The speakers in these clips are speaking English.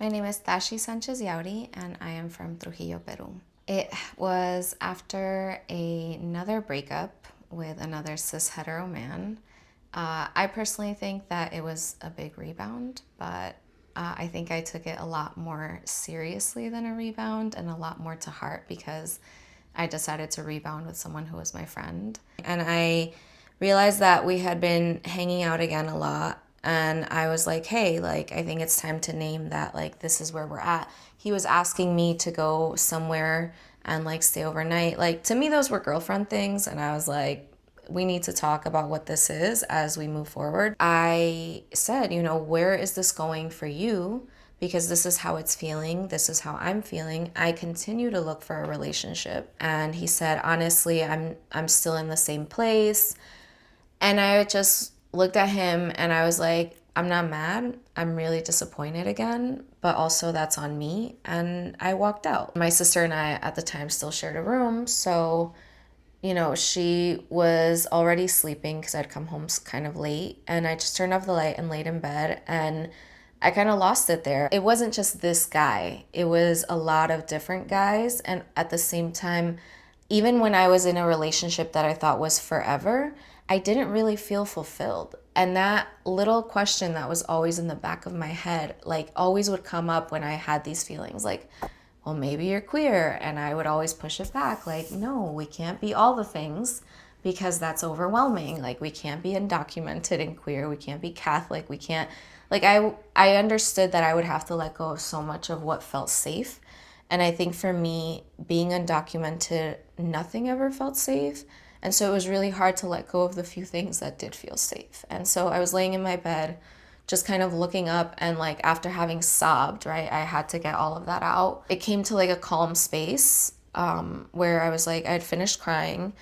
My name is Tashi Yauri, and I am from Trujillo, Peru. It was after another breakup with another cis hetero man. I personally think that it was a big rebound, but I think I took it a lot more seriously than a rebound and a lot more to heart because I decided to rebound with someone who was my friend. And I realized that we had been hanging out again a lot. And I was like, hey, like, I think it's time to name that, like, this is where we're at. He was asking me to go somewhere and, like, stay overnight. Like, to me, those were girlfriend things. And I was like, we need to talk about what this is as we move forward. I said, where is this going for you? Because this is how it's feeling. This is how I'm feeling. I continue to look for a relationship. And he said, honestly, I'm still in the same place. And I just looked at him and I was like, I'm not mad. I'm really disappointed again, but also that's on me. And I walked out. My sister and I at the time still shared a room. So, she was already sleeping because I'd come home kind of late. And I just turned off the light and laid in bed. And I kind of lost it there. It wasn't just this guy, it was a lot of different guys. And at the same time, even when I was in a relationship that I thought was forever, I didn't really feel fulfilled. And that little question that was always in the back of my head, like always would come up when I had these feelings like, well, maybe you're queer. And I would always push it back like, no, we can't be all the things because that's overwhelming. Like, we can't be undocumented and queer. We can't be Catholic. We can't, like, I understood that I would have to let go of so much of what felt safe. And I think for me, being undocumented, nothing ever felt safe. And so it was really hard to let go of the few things that did feel safe. And so I was laying in my bed, just kind of looking up, and like after having sobbed, right, I had to get all of that out. It came to like a calm space where I was like, I had finished crying.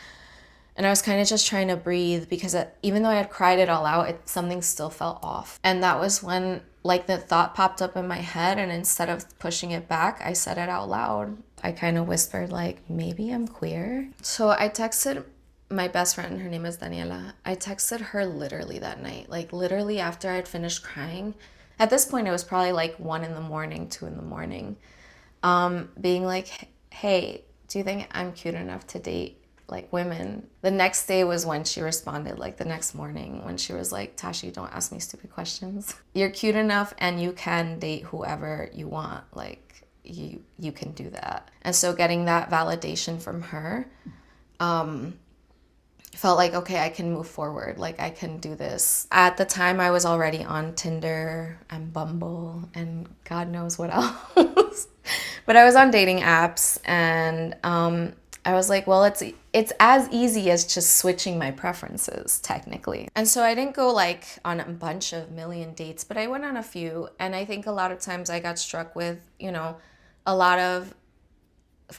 And I was kind of just trying to breathe because even though I had cried it all out, something still felt off. And that was when like the thought popped up in my head, and instead of pushing it back, I said it out loud. I kind of whispered like, maybe I'm queer. So I texted my best friend, her name is Daniela. I texted her literally that night, like literally after I'd finished crying. At this point, it was probably like 1 a.m, 2 a.m, being like, hey, do you think I'm cute enough to date like women? The next day was when she responded, like the next morning, when she was like, Tashi, don't ask me stupid questions. You're cute enough and you can date whoever you want. Like you can do that. And so getting that validation from her, felt like, okay, I can move forward. Like, I can do this. At the time, I was already on Tinder and Bumble and God knows what else. But I was on dating apps, and I was like, well, it's as easy as just switching my preferences, technically. And so I didn't go like on a bunch of million dates, but I went on a few. And I think a lot of times I got struck with, a lot of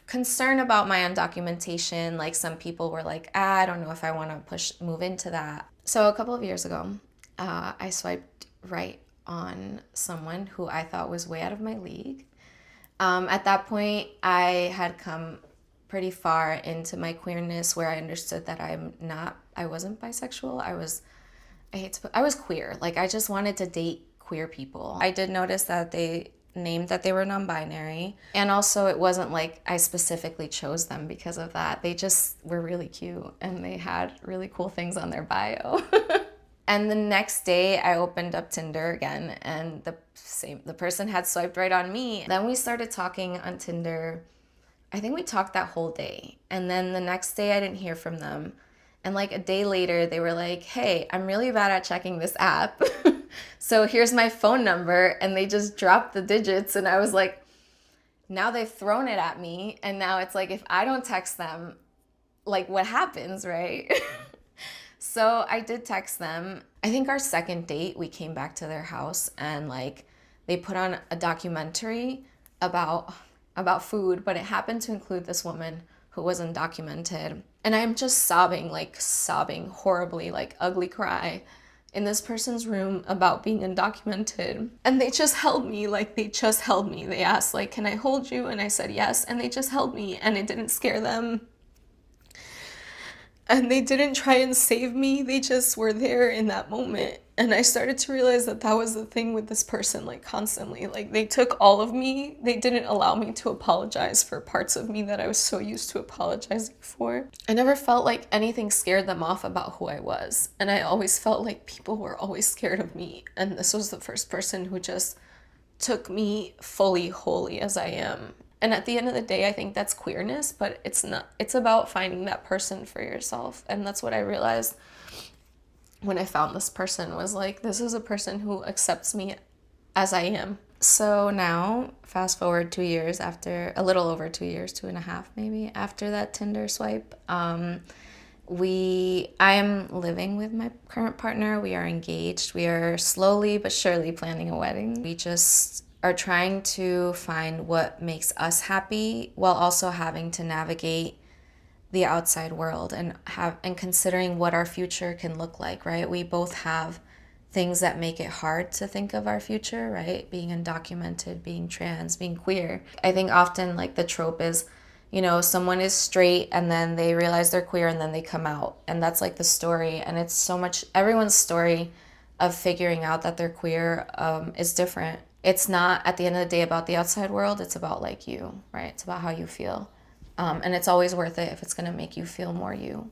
concern about my undocumentation. Like, some people were like, I don't know if I want to move into that. So a couple of years ago, I swiped right on someone who I thought was way out of my league. At that point, I had come pretty far into my queerness where I understood that I wasn't bisexual. I was queer. Like, I just wanted to date queer people. I did notice that they named that they were non-binary. And also, it wasn't like I specifically chose them because of that. They just were really cute and they had really cool things on their bio. And the next day I opened up Tinder again, and the person had swiped right on me. Then we started talking on Tinder. I think we talked that whole day. And then the next day I didn't hear from them. And like a day later, they were like, hey, I'm really bad at checking this app. So here's my phone number. And they just dropped the digits. And I was like, now they've thrown it at me. And now it's like, if I don't text them, like, what happens, right? So I did text them. I think our second date, we came back to their house, and like they put on a documentary about food, but it happened to include this woman who was undocumented. And I'm just sobbing horribly, like ugly cry in this person's room about being undocumented. And they just held me. They asked, like, can I hold you? And I said yes. And they just held me, and it didn't scare them. and they didn't try and save me. They just were there in that moment. And I started to realize that that was the thing with this person, like constantly. Like they took all of me. They didn't allow me to apologize for parts of me that I was so used to apologizing for. I never felt like anything scared them off about who I was. And I always felt like people were always scared of me. And this was the first person who just took me fully, wholly as I am. And at the end of the day, I think that's queerness, but it's not. It's about finding that person for yourself. And that's what I realized when I found this person, was like, this is a person who accepts me as I am. So now, fast forward 2 years after, a little over 2 years, 2.5 maybe, after that Tinder swipe, I am living with my current partner. We are engaged. We are slowly but surely planning a wedding. We just are trying to find what makes us happy while also having to navigate the outside world and considering what our future can look like, right? We both have things that make it hard to think of our future, right? Being undocumented, being trans, being queer. I think often like the trope is, someone is straight and then they realize they're queer and then they come out. And that's like the story. And it's so much, everyone's story of figuring out that they're queer is different. It's not at the end of the day about the outside world. It's about like you, right? It's about how you feel. And it's always worth it if it's going to make you feel more you.